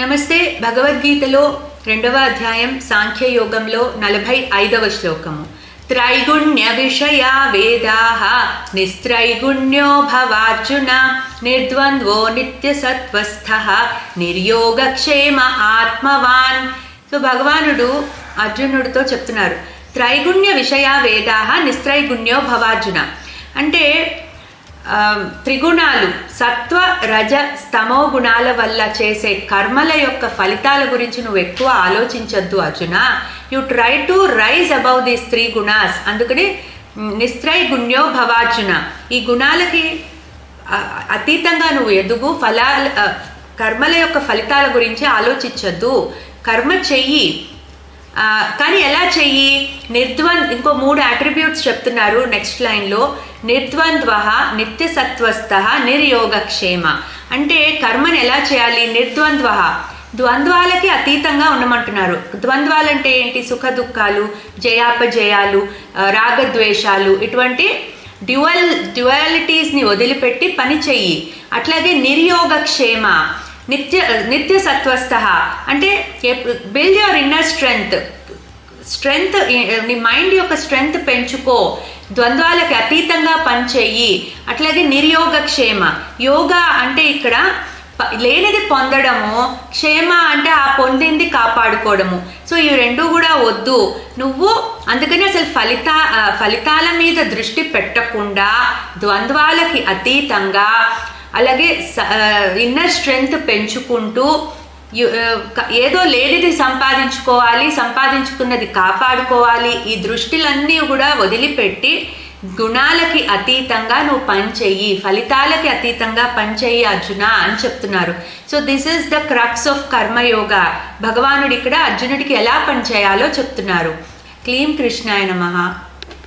నమస్తే. భగవద్గీతలో 2వ అధ్యాయం సాంఖ్యయోగంలో 45వ శ్లోకము. త్రైగుణ్య విషయా వేదాః నిస్త్రైగుణ్యో భవార్జున నిర్ద్వంద్వో నిత్యసత్వస్థః నిర్యోగక్షేమ ఆత్మవాన్. సో భగవానుడు అర్జునుడితో చెప్తున్నారు, త్రైగుణ్య విషయా వేదాః నిస్త్రైగుణ్యో భవార్జున. అంటే త్రిగుణాలు సత్వ రజ స్తమో గుణాల వల్ల చేసే కర్మల యొక్క ఫలితాల గురించి నువ్వు ఎక్కువ ఆలోచించద్దు Arjuna. You try to rise above these 3 గుణాస్. అందుకని నిస్త్రైగుణ్యో భవార్జున, ఈ గుణాలకి అతీతంగా నువ్వు ఎదుగు. కర్మల యొక్క ఫలితాల గురించి ఆలోచించద్దు, కర్మ చెయ్యి. కానీ ఎలా చెయ్యి? ఇంకో 3 అట్రిబ్యూట్స్ చెప్తున్నారు నెక్స్ట్ లైన్లో. నిర్ద్వంద్వ నిత్యసత్వస్థ నిర్యోగక్షేమ. అంటే కర్మను ఎలా చేయాలి? నిర్ద్వంద్వ, ద్వంద్వాలకి అతీతంగా ఉండమంటున్నారు. ద్వంద్వాలంటే ఏంటి? సుఖ దుఃఖాలు, జయాపజయాలు, రాగద్వేషాలు, ఇటువంటి డ్యువాలిటీస్ని వదిలిపెట్టి పని చెయ్యి. అట్లాగే నిర్యోగక్షేమ, నిత్య సత్వస్థ అంటే బిల్డ్ యువర్ ఇన్నర్ స్ట్రెంగ్త్, నీ మైండ్ యొక్క స్ట్రెంగ్త్ పెంచుకో, ద్వంద్వాలకి అతీతంగా పనిచేయి. అట్లాగే నిర్యోగక్షేమ, యోగా అంటే ఇక్కడ లేనిది పొందడము, క్షేమ అంటే ఆ పొందింది కాపాడుకోవడము. సో ఈ 2 కూడా వద్దు నువ్వు. అందుకని అసలు ఫలితాల మీద దృష్టి పెట్టకుండా ద్వంద్వాలకి అతీతంగా, అలాగే ఇన్నర్ స్ట్రెంగ్త్ పెంచుకుంటూ ఏదో లేనిది సంపాదించుకోవాలి, సంపాదించుకున్నది కాపాడుకోవాలి, ఈ దృష్టిలన్నీ కూడా వదిలిపెట్టి గుణాలకి అతీతంగా నువ్వు పనిచెయ్యి, ఫలితాలకి అతీతంగా పనిచెయ్యి అర్జున అని చెప్తున్నారు. So this is the crux of karma yoga. భగవానుడు ఇక్కడ అర్జునుడికి ఎలా పనిచేయాలో చెప్తున్నారు. క్లీం కృష్ణాయ నమః.